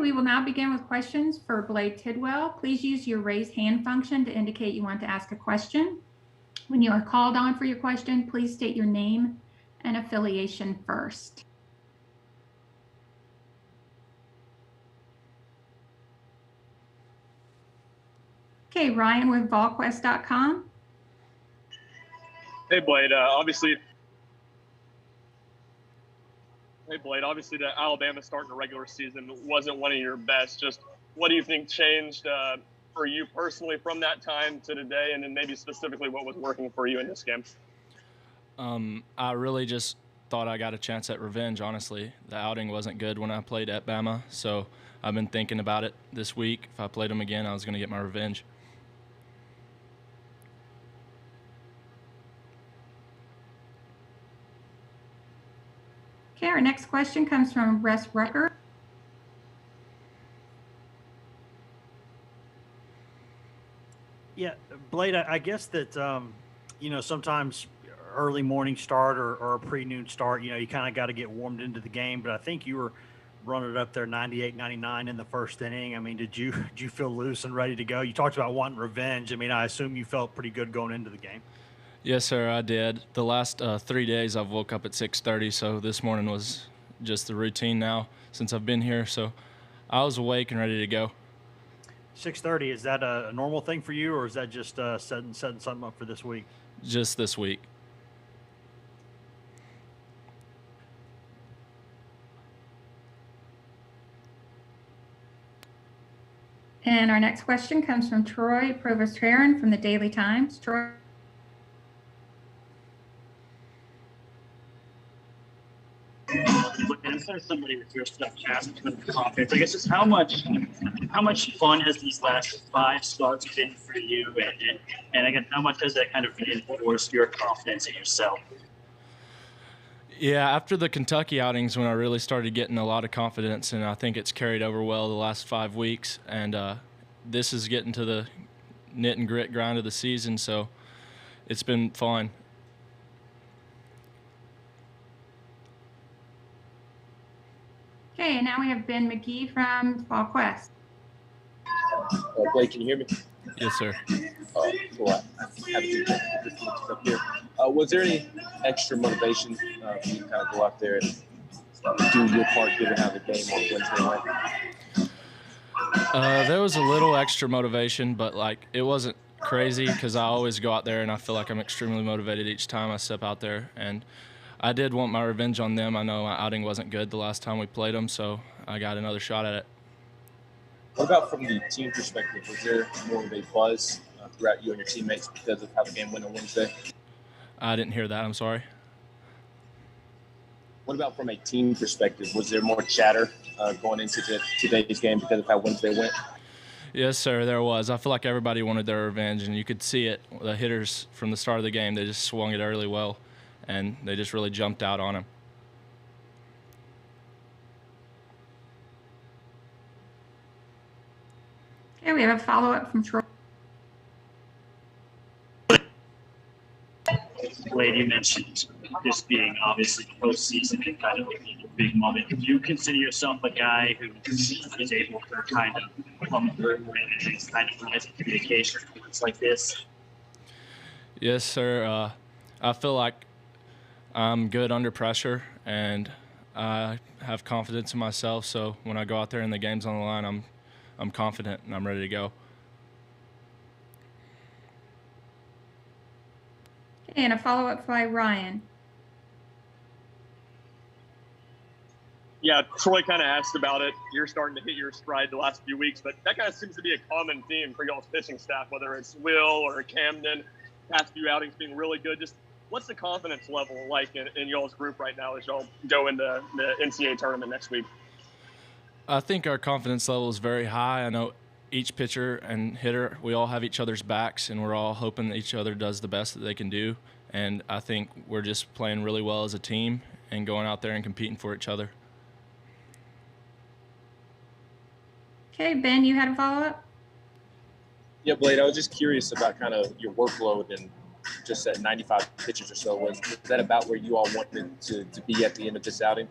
We will now begin with questions for Blade Tidwell. Please use your raise hand function to indicate you want to ask a question. When you are called on for your question, please state your name and affiliation first. Okay, Ryan with volquest.com. Hey, Blade. Obviously, the Alabama start in the regular season wasn't one of your best. Just what do you think changed for you personally from that time to today, and then maybe specifically what was working for you in this game? I really just thought I got a chance at revenge, honestly. The outing wasn't good when I played at Bama, so I've been thinking about it this week. If I played them again, I was going to get my revenge. Okay, our next question comes from Russ Rucker. Yeah, Blade, I guess that, sometimes early morning start or a pre-noon start, you kind of got to get warmed into the game. But I think you were running it up there 98, 99 in the first inning. I mean, did you feel loose and ready to go? You talked about wanting revenge. I mean, I assume you felt pretty good going into the game. Yes, sir, I did. The last 3 days I've woke up at 6:30, so this morning was just the routine now since I've been here. So I was awake and ready to go. 6:30, is that a normal thing for you, or is that just setting something up for this week? Just this week. And our next question comes from Troy Provost-Heron from the Daily Times. Troy. Instead of somebody with your stuff cast confidence, I guess just how much fun has these last 5 starts been for you, and again, how much has that kind of reinforced your confidence in yourself? Yeah, after the Kentucky outings when I really started getting a lot of confidence, and I think it's carried over well the last 5 weeks, and this is getting to the knit and grit grind of the season, so it's been fun. Okay, and now we have Ben McGee from VolQuest. Blake, can you hear me? Yes, sir. Cool. Was there any extra motivation for you to kind of go out there and do your part given how the game on Wednesday went? There was a little extra motivation, but it wasn't crazy because I always go out there and I feel like I'm extremely motivated each time I step out there. And I did want my revenge on them. I know my outing wasn't good the last time we played them, so I got another shot at it. What about from the team perspective? Was there more of a buzz throughout you and your teammates because of how the game went on Wednesday? I didn't hear that. I'm sorry. What about from a team perspective? Was there more chatter going into today's game because of how Wednesday went? Yes, sir, there was. I feel like everybody wanted their revenge, and you could see it. The hitters from the start of the game, they just swung it early well, and they just really jumped out on him. Okay, we have a follow-up from Troy. Blade, you mentioned this being obviously postseason and kind of a big moment. Do you consider yourself a guy who is able to kind of come through and kind of rise in communication for things like this? Yes, sir. I feel like I'm good under pressure, and I have confidence in myself. So when I go out there and the game's on the line, I'm confident and I'm ready to go. Okay, and a follow-up by Ryan. Yeah, Troy kind of asked about it. You're starting to hit your stride the last few weeks, but that kind of seems to be a common theme for y'all's pitching staff, whether it's Will or Camden, past few outings being really good. Just what's the confidence level like in y'all's group right now as y'all go into the NCAA tournament next week? I think our confidence level is very high. I know each pitcher and hitter, we all have each other's backs, and we're all hoping that each other does the best that they can do. And I think we're just playing really well as a team and going out there and competing for each other. Okay, Ben, you had a follow-up? Yeah, Blade, I was just curious about kind of your workload and just at 95 pitches or so. Was that about where you all wanted to be at the end of this outing?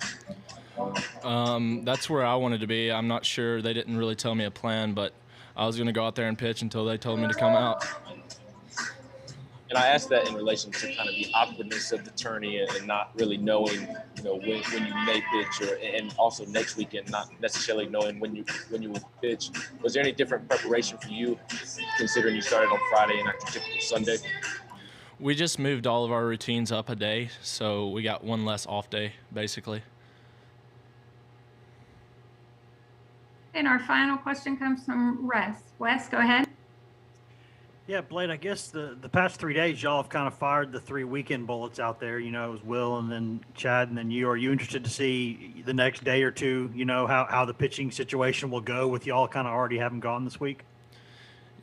That's where I wanted to be. I'm not sure. They didn't really tell me a plan, but I was going to go out there and pitch until they told me to come out. And I asked that in relation to kind of the awkwardness of the tourney and not really knowing, when you may pitch, and also next weekend not necessarily knowing when you will pitch. Was there any different preparation for you, considering you started on Friday and not your typical Sunday? We just moved all of our routines up a day, so we got one less off day, basically. And our final question comes from Wes, go ahead. Yeah, Blade, I guess the past 3 days, y'all have kind of fired the 3 weekend bullets out there. It was Will and then Chad and then you. Are you interested to see the next day or two, how the pitching situation will go with y'all kind of already having gone this week?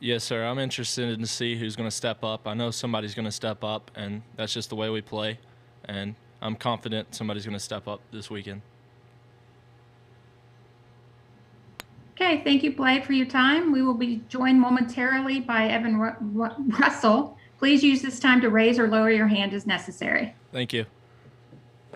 Yes, sir. I'm interested to see who's going to step up. I know somebody's going to step up, and that's just the way we play. And I'm confident somebody's going to step up this weekend. Okay, thank you, Blake, for your time. We will be joined momentarily by Evan Russell. Please use this time to raise or lower your hand as necessary. Thank you.